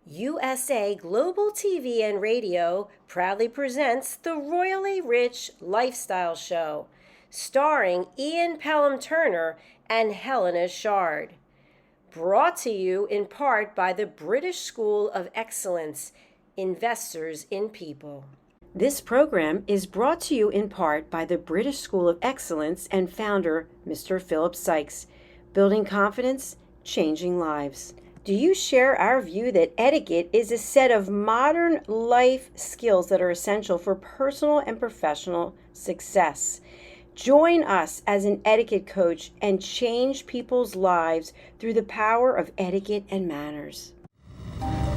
USA Global TV and Radio proudly presents the Royally Rich Lifestyle Show, starring Ian Pelham Turner and Helena CHARD. Brought to you in part by the British School of Excellence, Investors in People. This program is brought to you in part by the British School of Excellence and founder, Mr. Philip Sykes, building confidence, changing lives. Do you share our view that etiquette is a set of modern life skills that are essential for personal and professional success? Join us as an etiquette coach and change people's lives through the power of etiquette and manners.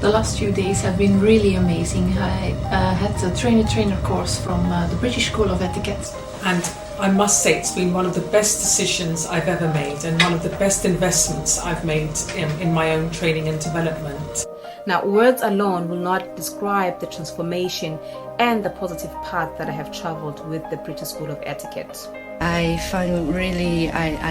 The last few days have been really amazing. I had a trainer course from the British School of Etiquette. And I must say it's been one of the best decisions I've ever made and one of the best investments I've made in my own training and development. Now, words alone will not describe the transformation and the positive path that I have traveled with the British School of Etiquette. I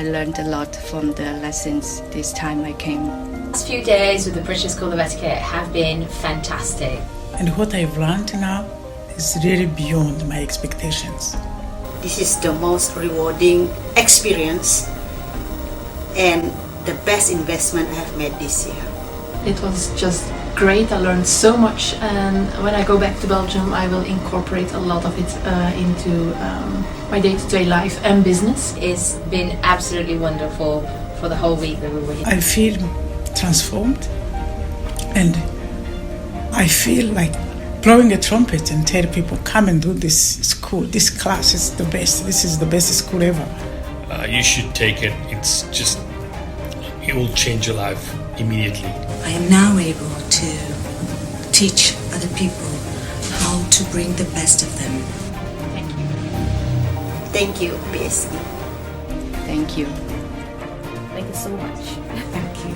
learned a lot from the lessons this time I came. The last few days with the British School of Etiquette have been fantastic. And what I've learned now is really beyond my expectations. This is the most rewarding experience and the best investment I have made this year. It was just great. I learned so much, and when I go back to Belgium I will incorporate a lot of it into my day-to-day life and business. It's been absolutely wonderful for the whole week that we were here. I feel transformed, and I feel like blowing a trumpet and tell people, come and do this school. This class is the best. This is the best school ever. You should take it. It will change your life immediately. I am now able to teach other people how to bring the best of them. Thank you. Thank you, BSc. Thank you. Thank you so much. Thank you.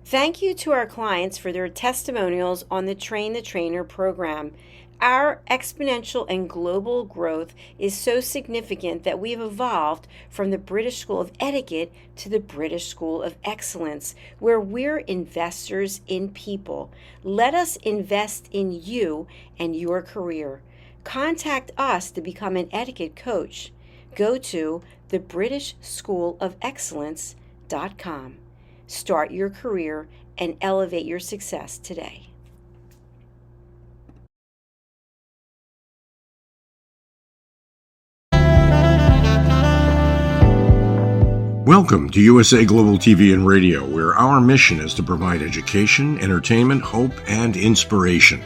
Thank you to our clients for their testimonials on the Train the Trainer program. Our exponential and global growth is so significant that we've evolved from the British School of Etiquette to the British School of Excellence, where we're investors in people. Let us invest in you and your career. Contact us to become an etiquette coach. Go to thebritishschoolofexcellence.com. Start your career and elevate your success today. Welcome to USA Global TV and Radio, where our mission is to provide education, entertainment, hope, and inspiration.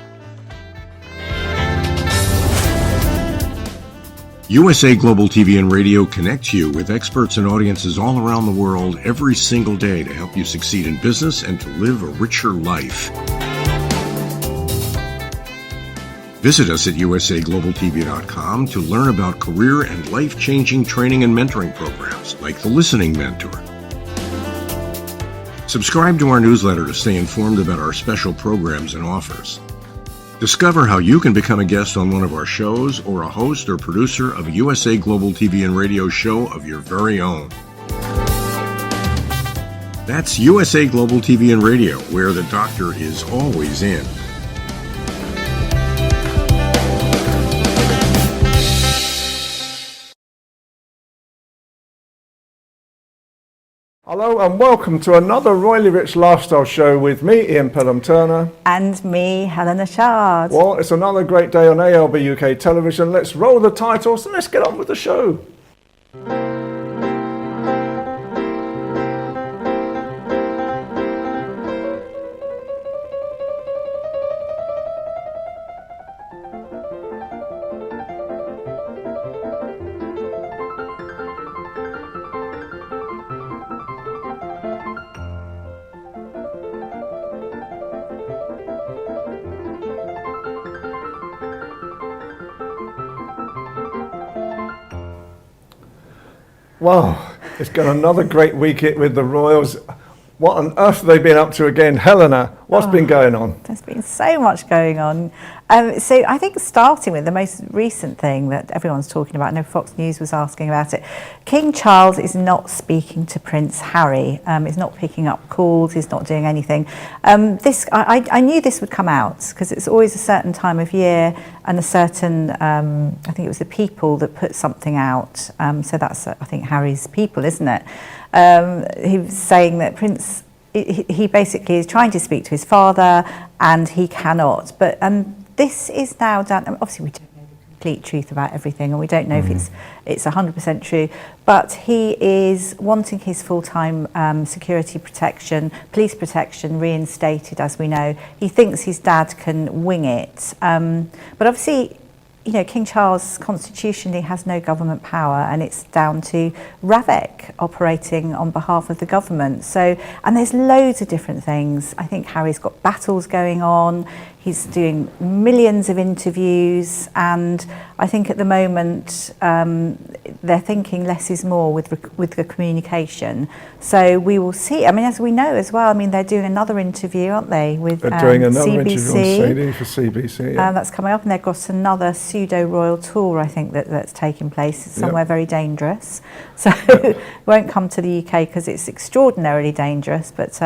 USA Global TV and Radio connects you with experts and audiences all around the world every single day to help you succeed in business and to live a richer life. Visit us at usaglobaltv.com to learn about career and life-changing training and mentoring programs like the Listening Mentor. Subscribe to our newsletter to stay informed about our special programs and offers. Discover how you can become a guest on one of our shows or a host or producer of a USA Global TV and Radio show of your very own. That's USA Global TV and Radio, where the doctor is always in. Hello and welcome to another Royally Rich Lifestyle Show with me, Ian Pelham Turner. And me, Helena CHARD. Well, it's another great day on ALB UK television. Let's roll the titles and let's get on with the show. Wow, it's got another great week with the Royals. What on earth have they been up to again? Helena, What's been going on? There's been so much going on. So I think starting with the most recent thing that everyone's talking about, I know Fox News was asking about it, King Charles is not speaking to Prince Harry. He's not picking up calls, he's not doing anything. I knew this would come out because it's always a certain time of year and a certain, I think it was the People that put something out. So that's, I think, Harry's People, isn't it? He was saying that he basically is trying to speak to his father and he cannot. But this is now done. Obviously, we don't know the complete truth about everything, and we don't know if it's 100% true. But he is wanting his full-time security protection, police protection reinstated, as we know. He thinks his dad can wing it. But obviously, you know, King Charles constitutionally has no government power, and it's down to Kerbeck operating on behalf of the government. So, and there's loads of different things. I think Harry's got battles going on. He's doing millions of interviews, and I think at the moment they're thinking less is more with the communication. So we will see. I mean, as we know as well, I mean, they're doing another interview, aren't they, with they're doing another CBC. Interview on CD for CBC. Yeah. That's coming up, and they've got another pseudo-royal tour, I think, that's taking place somewhere very dangerous. So it won't come to the UK because it's extraordinarily dangerous. But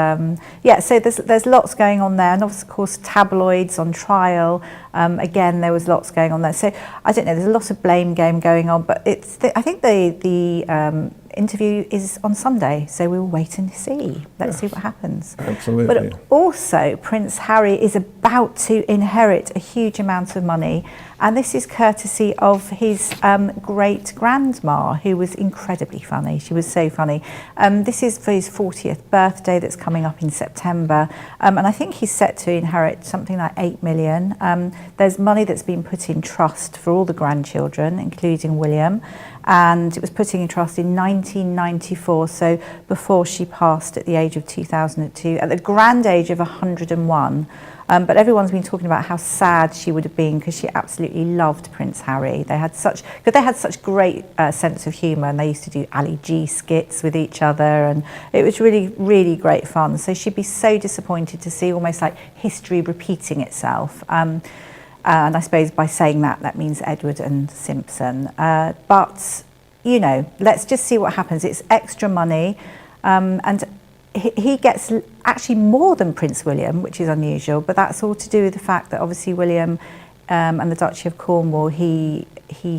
yeah, so there's lots going on there, and of course tabloids on trial. Again, there was lots going on there. So I don't know. There's a lot of blame game going on, but I think the interview is on Sunday, so we will wait and see. Let's see what happens. Absolutely. But also, Prince Harry is about to inherit a huge amount of money, and this is courtesy of his great-grandma, who was incredibly funny. She was so funny. This is for his 40th birthday that's coming up in September, and I think he's set to inherit something like 8 million. There's money that's been put in trust for all the grandchildren, including William, and it was put in trust in 1994, so before she passed at the age of 2002, at the grand age of 101. But everyone's been talking about how sad she would have been because she absolutely loved Prince Harry. They had such great sense of humour, and they used to do Ali G skits with each other, and it was really, really great fun. So she'd be so disappointed to see almost like history repeating itself. And I suppose by saying that means Edward and Simpson. But, you know, let's just see what happens. It's extra money, and he gets actually more than Prince William, which is unusual, but that's all to do with the fact that obviously William and the Duchy of Cornwall, he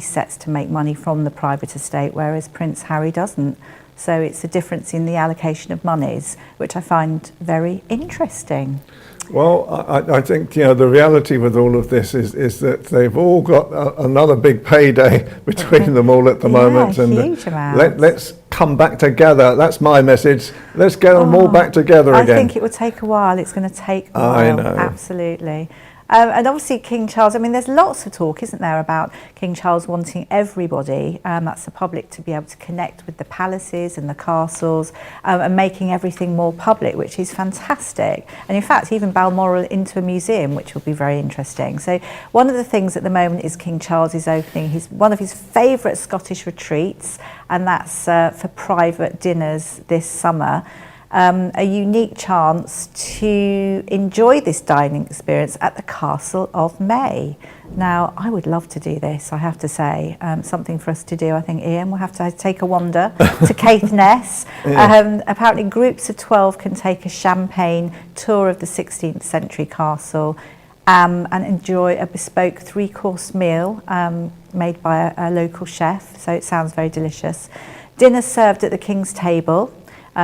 sets to make money from the private estate, whereas Prince Harry doesn't. So it's a difference in the allocation of monies, which I find very interesting. Well, I think, you know, the reality with all of this is that they've all got another big payday between them all at the moment, and huge amount. Let's come back together. That's my message. Let's get them all back together again. I think it will take a while. It's going to take a while. I know. Absolutely. And obviously King Charles, I mean, there's lots of talk, isn't there, about King Charles wanting everybody, that's the public, to be able to connect with the palaces and the castles, and making everything more public, which is fantastic. And in fact, even Balmoral into a museum, which will be very interesting. So one of the things at the moment is King Charles is opening one of his favourite Scottish retreats, and that's for private dinners this summer. A unique chance to enjoy this dining experience at the Castle of May. Now, I would love to do this, I have to say. Something for us to do, I think, Ian. We'll have to take a wander to Caithness. Apparently, groups of 12 can take a champagne tour of the 16th century castle and enjoy a bespoke 3-course meal made by a local chef, so it sounds very delicious. Dinner served at the King's table,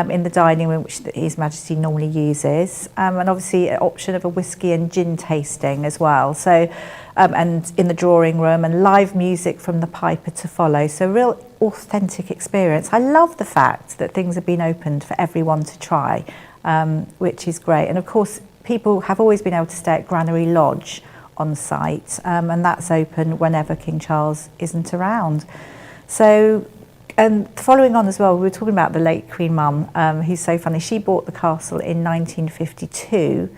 in the dining room, which His Majesty normally uses, and obviously an option of a whiskey and gin tasting as well. So, and in the drawing room, and live music from the piper to follow. So, real authentic experience. I love the fact that things have been opened for everyone to try, which is great. And of course, people have always been able to stay at Granary Lodge on site, and that's open whenever King Charles isn't around. So. And following on as well, we were talking about the late Queen Mum, who's so funny. She bought the castle in 1952.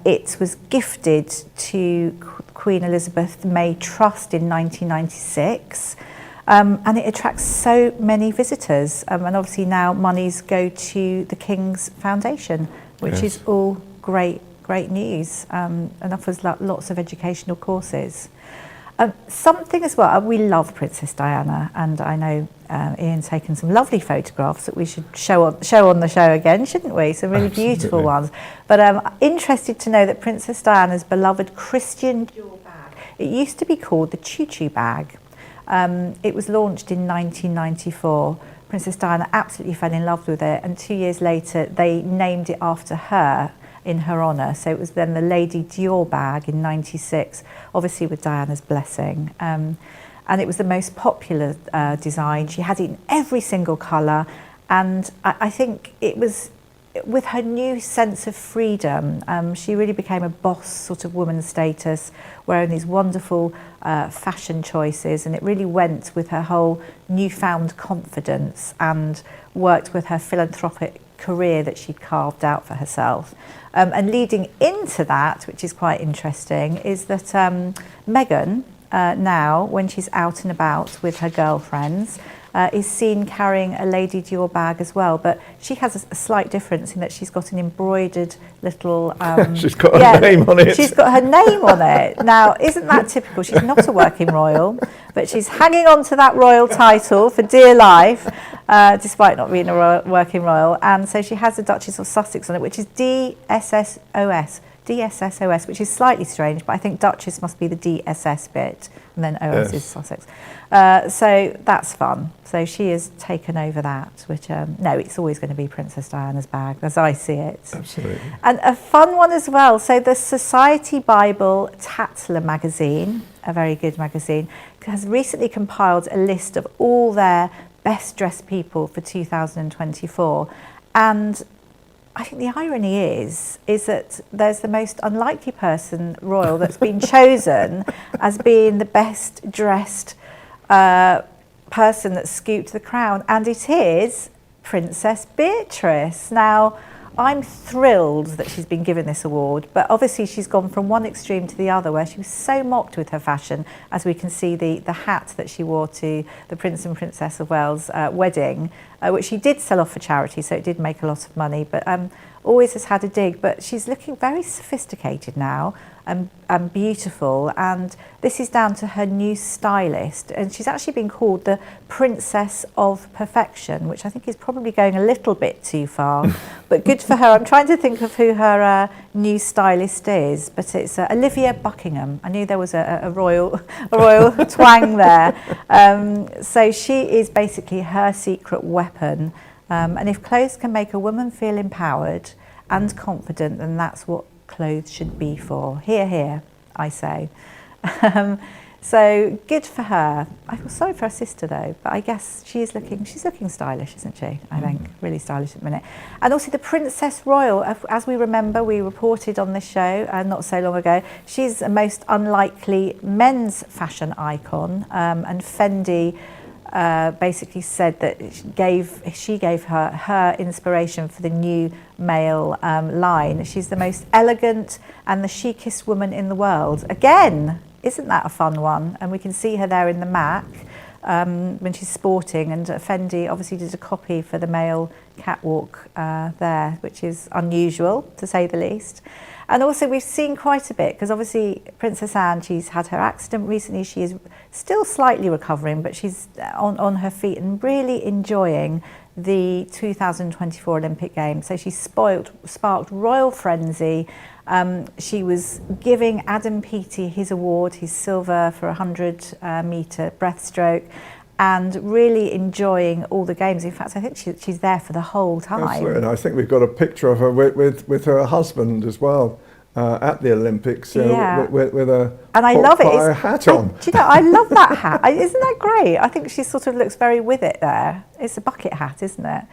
It was gifted to Queen Elizabeth May Trust in 1996. And it attracts so many visitors. And obviously now monies go to the King's Foundation, which is all great great news and offers lots of educational courses. Something as well, we love Princess Diana, and I know Ian's taken some lovely photographs that we should show on the show again, shouldn't we? Some really beautiful ones. But I'm interested to know that Princess Diana's beloved Christian Dior bag, it used to be called the Choo Choo bag. It was launched in 1994. Princess Diana absolutely fell in love with it, and 2 years later they named it after her in her honour. So it was then the Lady Dior bag in '96, obviously with Diana's blessing. And it was the most popular design. She had it in every single colour, and I think it was with her new sense of freedom. She really became a boss sort of woman status, wearing these wonderful fashion choices, and it really went with her whole newfound confidence and worked with her philanthropic career that she'd carved out for herself. And leading into that, which is quite interesting, is that Meghan now, when she's out and about with her girlfriends, is seen carrying a Lady Dior bag as well, but she has a slight difference in that she's got an embroidered little... she's got her name on it. She's got her name on it. Now, isn't that typical? She's not a working royal, but she's hanging on to that royal title for dear life, despite not being a working royal, and so she has the Duchess of Sussex on it, which is DSSOS, which is slightly strange, but I think Duchess must be the DSS bit, and then OS is Sussex. So that's fun. So she has taken over that, which, no, it's always going to be Princess Diana's bag, as I see it. Absolutely. And a fun one as well. So the Society Bible Tatler magazine, a very good magazine, has recently compiled a list of all their best dressed people for 2024. And I think the irony is that there's the most unlikely person royal that's been chosen as being the best dressed person that scooped the crown, and it is Princess Beatrice. Now, I'm thrilled that she's been given this award, but obviously she's gone from one extreme to the other, where she was so mocked with her fashion, as we can see the hat that she wore to the Prince and Princess of Wales wedding, which she did sell off for charity, so it did make a lot of money, but always has had a dig. But she's looking very sophisticated now and beautiful, and this is down to her new stylist, and she's actually been called the Princess of Perfection, which I think is probably going a little bit too far, but good for her. I'm trying to think of who her new stylist is, but it's Olivia Buckingham. I knew there was a royal twang there. So she is basically her secret weapon, and if clothes can make a woman feel empowered and confident, then that's what clothes should be for. Hear, hear, I say. So good for her. I feel sorry for her sister though, but I guess she's looking stylish, isn't she? I think really stylish at the minute. And also the Princess Royal, as we remember, we reported on this show not so long ago. She's a most unlikely men's fashion icon, and Fendi basically said that she gave her inspiration for the new male line. She's the most elegant and the chicest woman in the world. Again, isn't that a fun one? And we can see her there in the Mac when she's sporting, and Fendi obviously did a copy for the male catwalk there, which is unusual to say the least. And also we've seen quite a bit, because obviously Princess Anne, she's had her accident recently. She is still slightly recovering, but she's on her feet and really enjoying the 2024 Olympic Games. So she sparked royal frenzy. She was giving Adam Peaty his award, his silver for 100-metre breaststroke, and really enjoying all the games. In fact, I think she's there for the whole time. Absolutely, and I think we've got a picture of her with her husband as well at the Olympics, with a and I love it. Hat on. Do you know, I love that hat. Isn't that great? I think she sort of looks very with it there. It's a bucket hat, isn't it?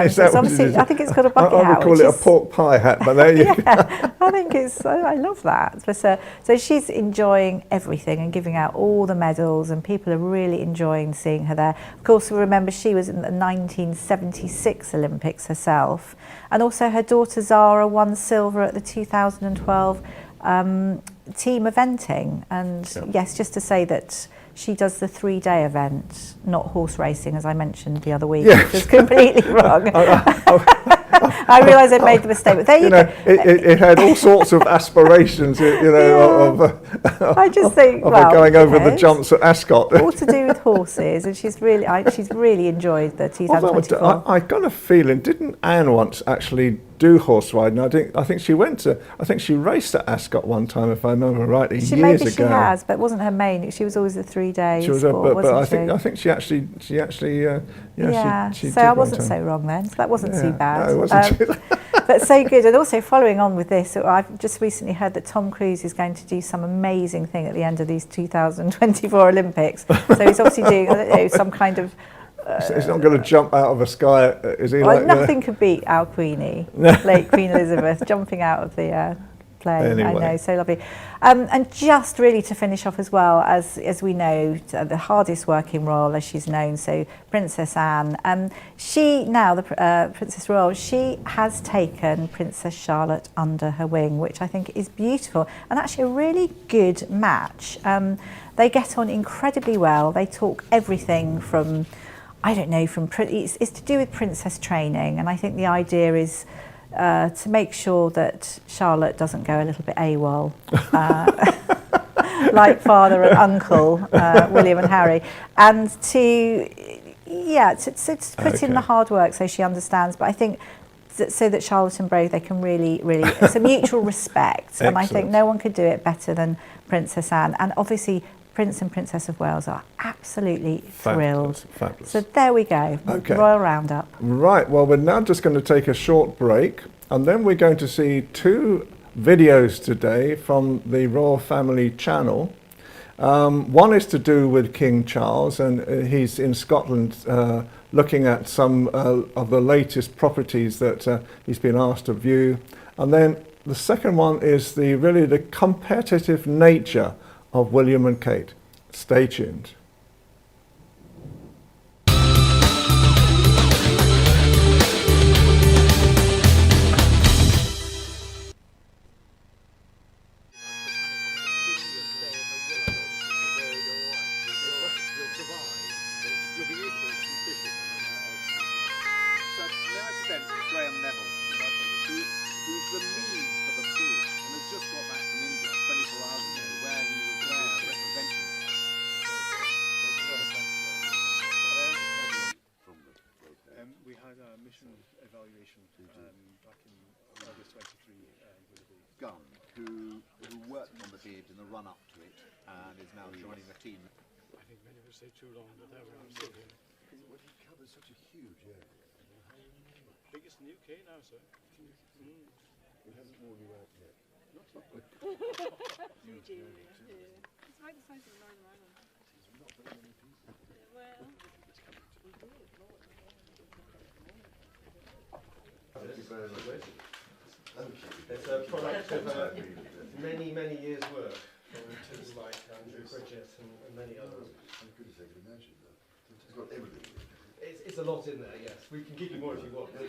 Is that what it is? I think it's got a bucket hat. I would call it a pork pie hat, but there you go. I think I love that. But, so she's enjoying everything and giving out all the medals, and people are really enjoying seeing her there. Of course, we remember she was in the 1976 Olympics herself, and also her daughter Zara won silver at the 2012 team eventing. And yes, just to say that she does the 3-day event, not horse racing, as I mentioned the other week, which was completely wrong. I realise I made the mistake, but there you go. It had all sorts of aspirations, I just think, going over the jumps at Ascot. All to do with horses, and she's really enjoyed the 2024. I got a feeling, didn't Anne once actually do horse riding? I think she raced at Ascot one time, if I remember rightly, years ago. She has, but it wasn't her main. She was always a 3-day sport, wasn't she? I think she actually she so I wasn't so wrong then. So that wasn't too bad. No, it wasn't too but so good. And also following on with this, I've just recently heard that Tom Cruise is going to do some amazing thing at the end of these 2024 Olympics. So he's obviously doing, I don't know, some kind of. He's not going to jump out of a sky, is he? Well, nothing could beat our Queenie, late Queen Elizabeth, jumping out of the plane. Anyway. I know, so lovely. And just really to finish off as well, as we know, the hardest working royal, as she's known, so Princess Anne. She now, the Princess Royal, she has taken Princess Charlotte under her wing, which I think is beautiful and actually a really good match. They get on incredibly well. They talk everything from, I don't know, it's to do with princess training, and I think the idea is to make sure that Charlotte doesn't go a little bit AWOL, like father and uncle, William and Harry, and to put in the hard work so she understands. But I think so that Charlotte and Beau, they can really, it's a mutual respect, and I think no one could do it better than Princess Anne, and obviously Prince and Princess of Wales are absolutely thrilled. Fabulous. So there we go, Royal Roundup. Right, well, we're now just going to take a short break, and then we're going to see 2 videos today from the Royal Family channel. One is to do with King Charles, and he's in Scotland looking at some of the latest properties that he's been asked to view. And then the second one is the competitive nature of William and Kate. Stay tuned. Who worked on the bid in the run-up to it and is now joining the team. I think many would say too long, but that was still here. Well, he covers such a huge area. Biggest in the UK now, sir. He hasn't worn you out yet. Not yet. Huge area. It's right the size of Northern Ireland. Not very many people. Well, Thank you very much. It's a product of many, many years' work from artists like Andrew Bridget and many others. How good is I can imagine that. It's got everything. It's a lot in there, yes. We can give you more if you want. It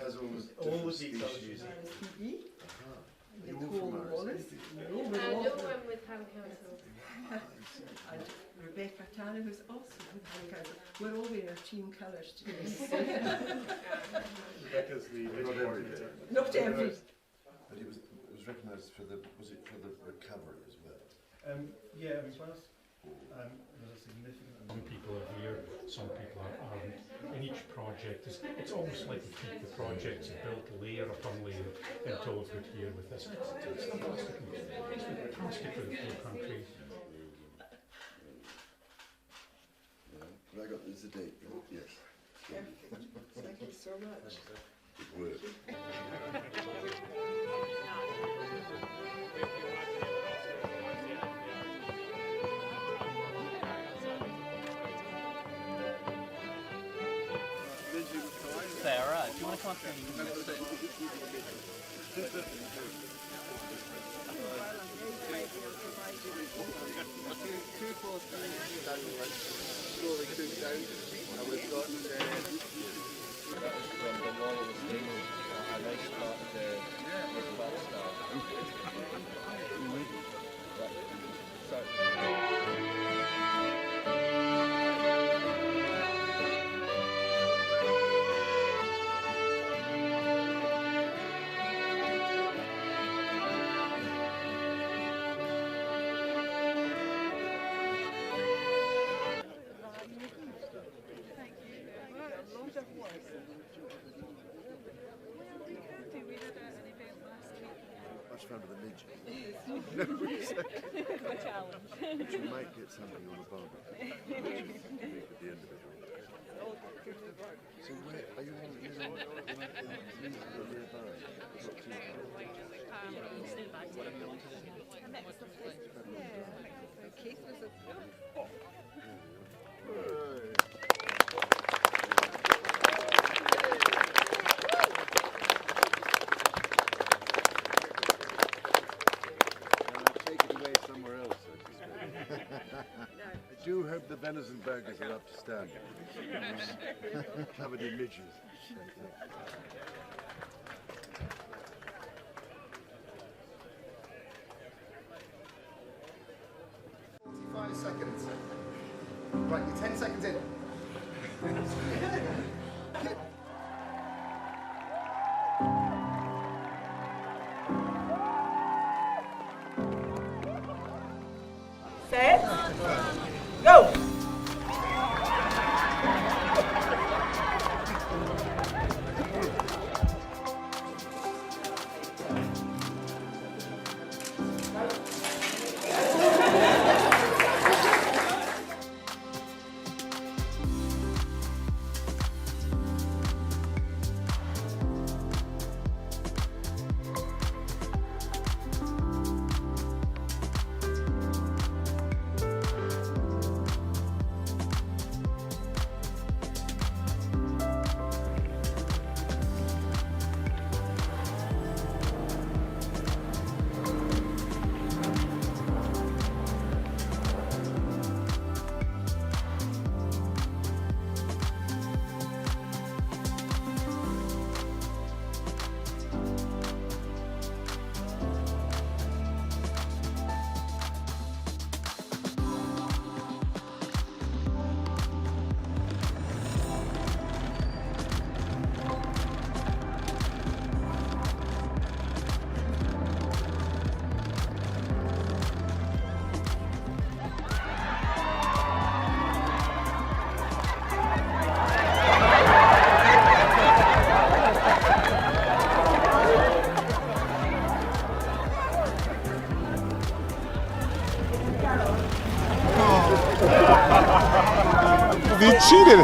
has all the details. You're all from ours. no one with town council. And Rebecca Tanner, who's also with town council. We're all wearing our team colours today. Rebecca's the legislator. Not every. But it was recognised for the recovery as well. Yeah, I mean, whilst there's a significant Some people are here, some people aren't. In each project, it's almost like you keep the projects built layer upon layer until we're here with this. It's fantastic. It's fantastic for the whole country. I got this a date, yes. Thank you so much. Good work. Sarah, do you want to come up here and front of the midget. Challenge. But you might get something on the bottom. At the end of it. So where are you in Keith was a... I do hope the venison burgers are up to standard. Covered in midges. 5 seconds. Right, you're 10 seconds in. Set. Go. You cheated.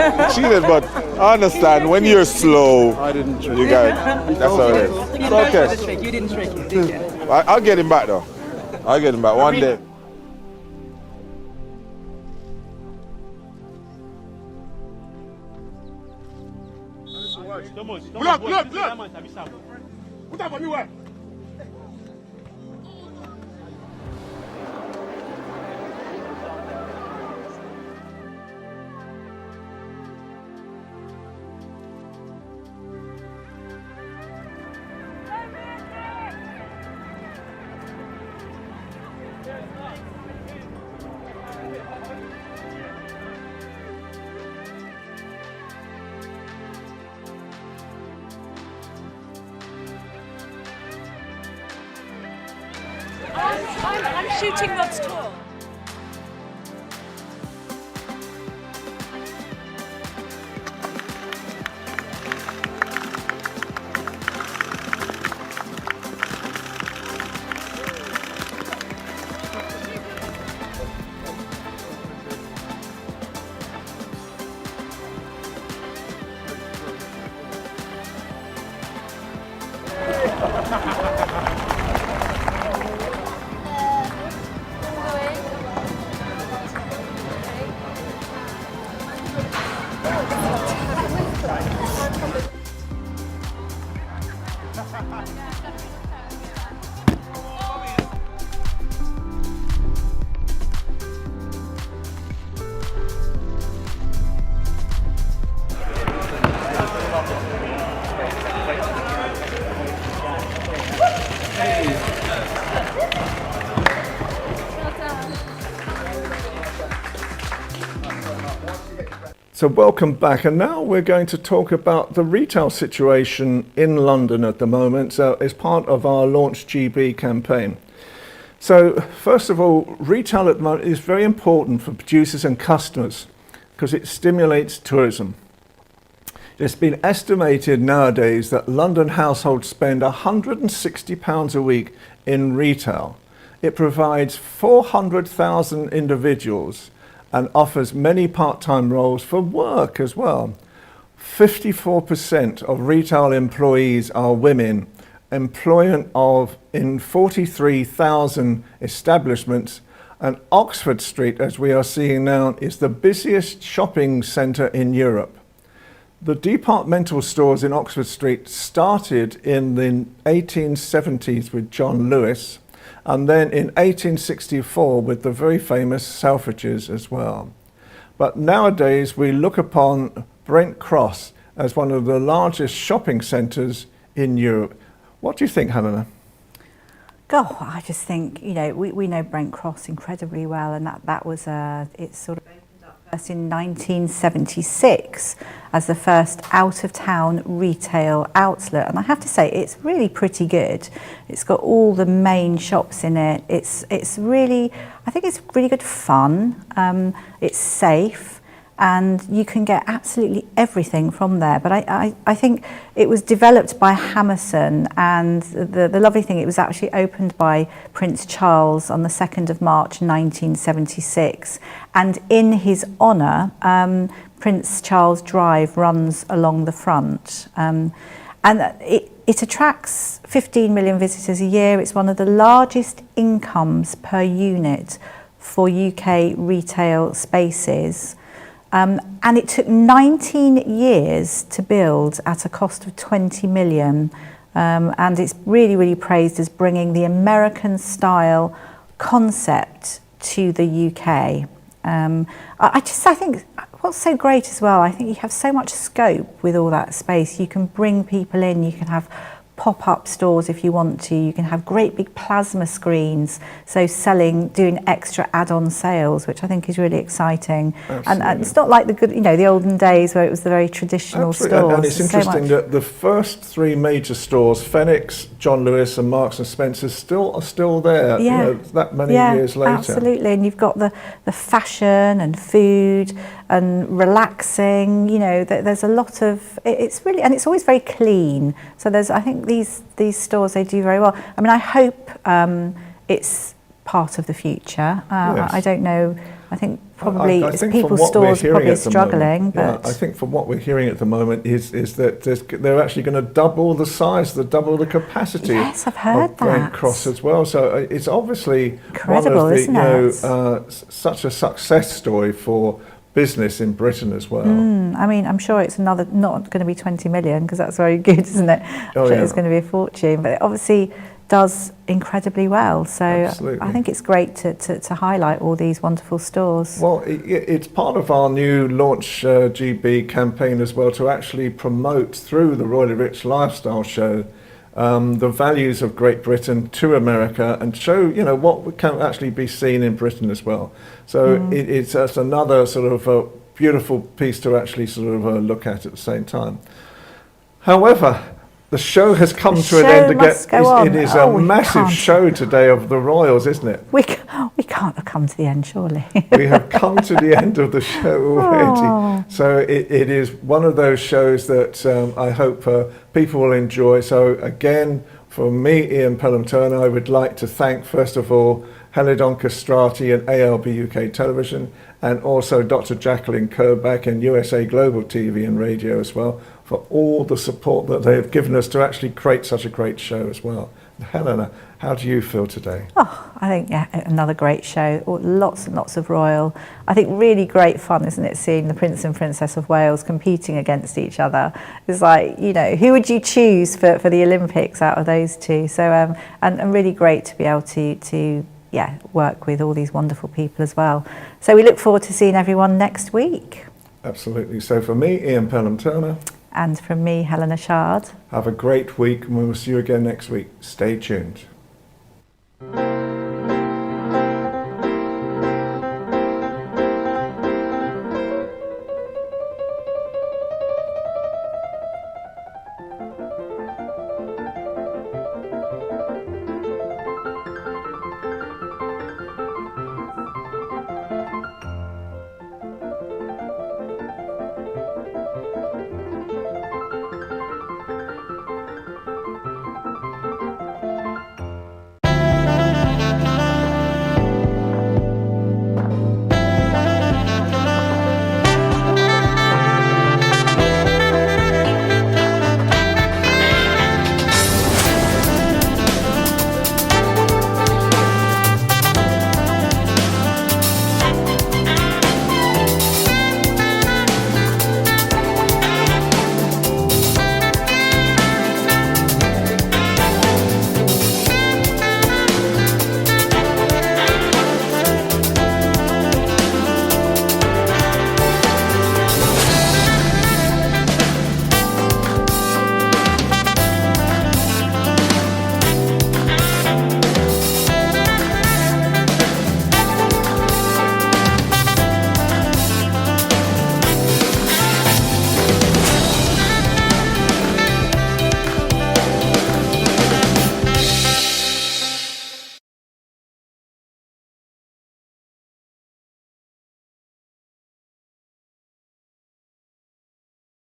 You cheated, but I understand when you're slow. I didn't trick. You got it. That's how it is. It's okay. You didn't trick. You did it. I'll get him back though. I'll get him back one day. Look! Put up on me, what? I'm shooting what's tall. So welcome back, and now we're going to talk about the retail situation in London at the moment as part of our Launch GB campaign. So first of all, retail at the moment is very important for producers and customers because it stimulates tourism. It's been estimated nowadays that London households spend £160 a week in retail. It provides 400,000 individuals and offers many part-time roles for work as well. 54% of retail employees are women. Employment in 43,000 establishments, and Oxford Street, as we are seeing now, is the busiest shopping centre in Europe. The departmental stores in Oxford Street started in the 1870s with John Lewis, and then in 1864 with the very famous Selfridges as well. But nowadays we look upon Brent Cross as one of the largest shopping centres in Europe. What do you think, Helena? God, I just think, you know, we know Brent Cross incredibly well, and that was it sort of opened up first in 1976 as the first out-of-town retail outlet, and I have to say it's really pretty good. It's got all the main shops in it. It's really, I think it's really good fun. It's safe, and you can get absolutely everything from there. But I think it was developed by Hammerson, and the lovely thing, it was actually opened by Prince Charles on the 2nd of March 1976, and in his honour, Prince Charles Drive runs along the front, and it attracts 15 million visitors a year. It's one of the largest incomes per unit for UK retail spaces. And it took 19 years to build at a cost of 20 million. And it's really, really praised as bringing the American style concept to the UK. I think what's so great as well, I think you have so much scope with all that space. You can bring people in, you can have pop-up stores if you want to, you can have great big plasma screens, so doing extra add-on sales, which I think is really exciting. And it's not like the olden days where it was the very traditional stores. And it's interesting that the first three major stores, Phoenix, John Lewis and Marks and Spencer, are still there, that many years later. Absolutely, and you've got the fashion and food and relaxing, there's a lot of, it's really, and it's always very clean. So I think these stores, they do very well. I mean, I hope it's part of the future. Yes. I don't know. I think probably I think people's stores are probably struggling. But I think from what we're hearing at the moment is that they're actually going to double the size, double the capacity. Yes, I've heard of Brent Cross as well. So it's obviously incredible, one of the such a success story for business in Britain as well. I mean, I'm sure it's not going to be 20 million, because that's very good, isn't it? It's going to be a fortune, but it obviously does incredibly well. So absolutely. I think it's great to highlight all these wonderful stores. Well, it's part of our new Launch GB campaign as well, to actually promote through the Royally Rich Lifestyle Show the values of Great Britain to America, and show what can actually be seen in Britain as well. So it's another sort of a beautiful piece to actually sort of look at the same time. However, the show has come to an end again. It is a massive show today of the Royals, isn't it? We can't have come to the end, surely. We have come to the end of the show already. So it is one of those shows that I hope people will enjoy. So again, for me, Ian Pelham-Turner, I would like to thank, first of all, Helena Castrati and ALB UK Television, and also Dr. Jacalyn Kerbeck and USA Global TV and Radio as well, for all the support that they have given us to actually create such a great show as well. Helena, how do you feel today? Oh, I think, another great show. Lots and lots of royal. I think really great fun, isn't it, seeing the Prince and Princess of Wales competing against each other. It's like, who would you choose for the Olympics out of those two? So, and really great to be able to work with all these wonderful people as well. So we look forward to seeing everyone next week. Absolutely. So for me, Ian Pelham-Turner. And from me, Helena CHARD. Have a great week, and we will see you again next week. Stay tuned.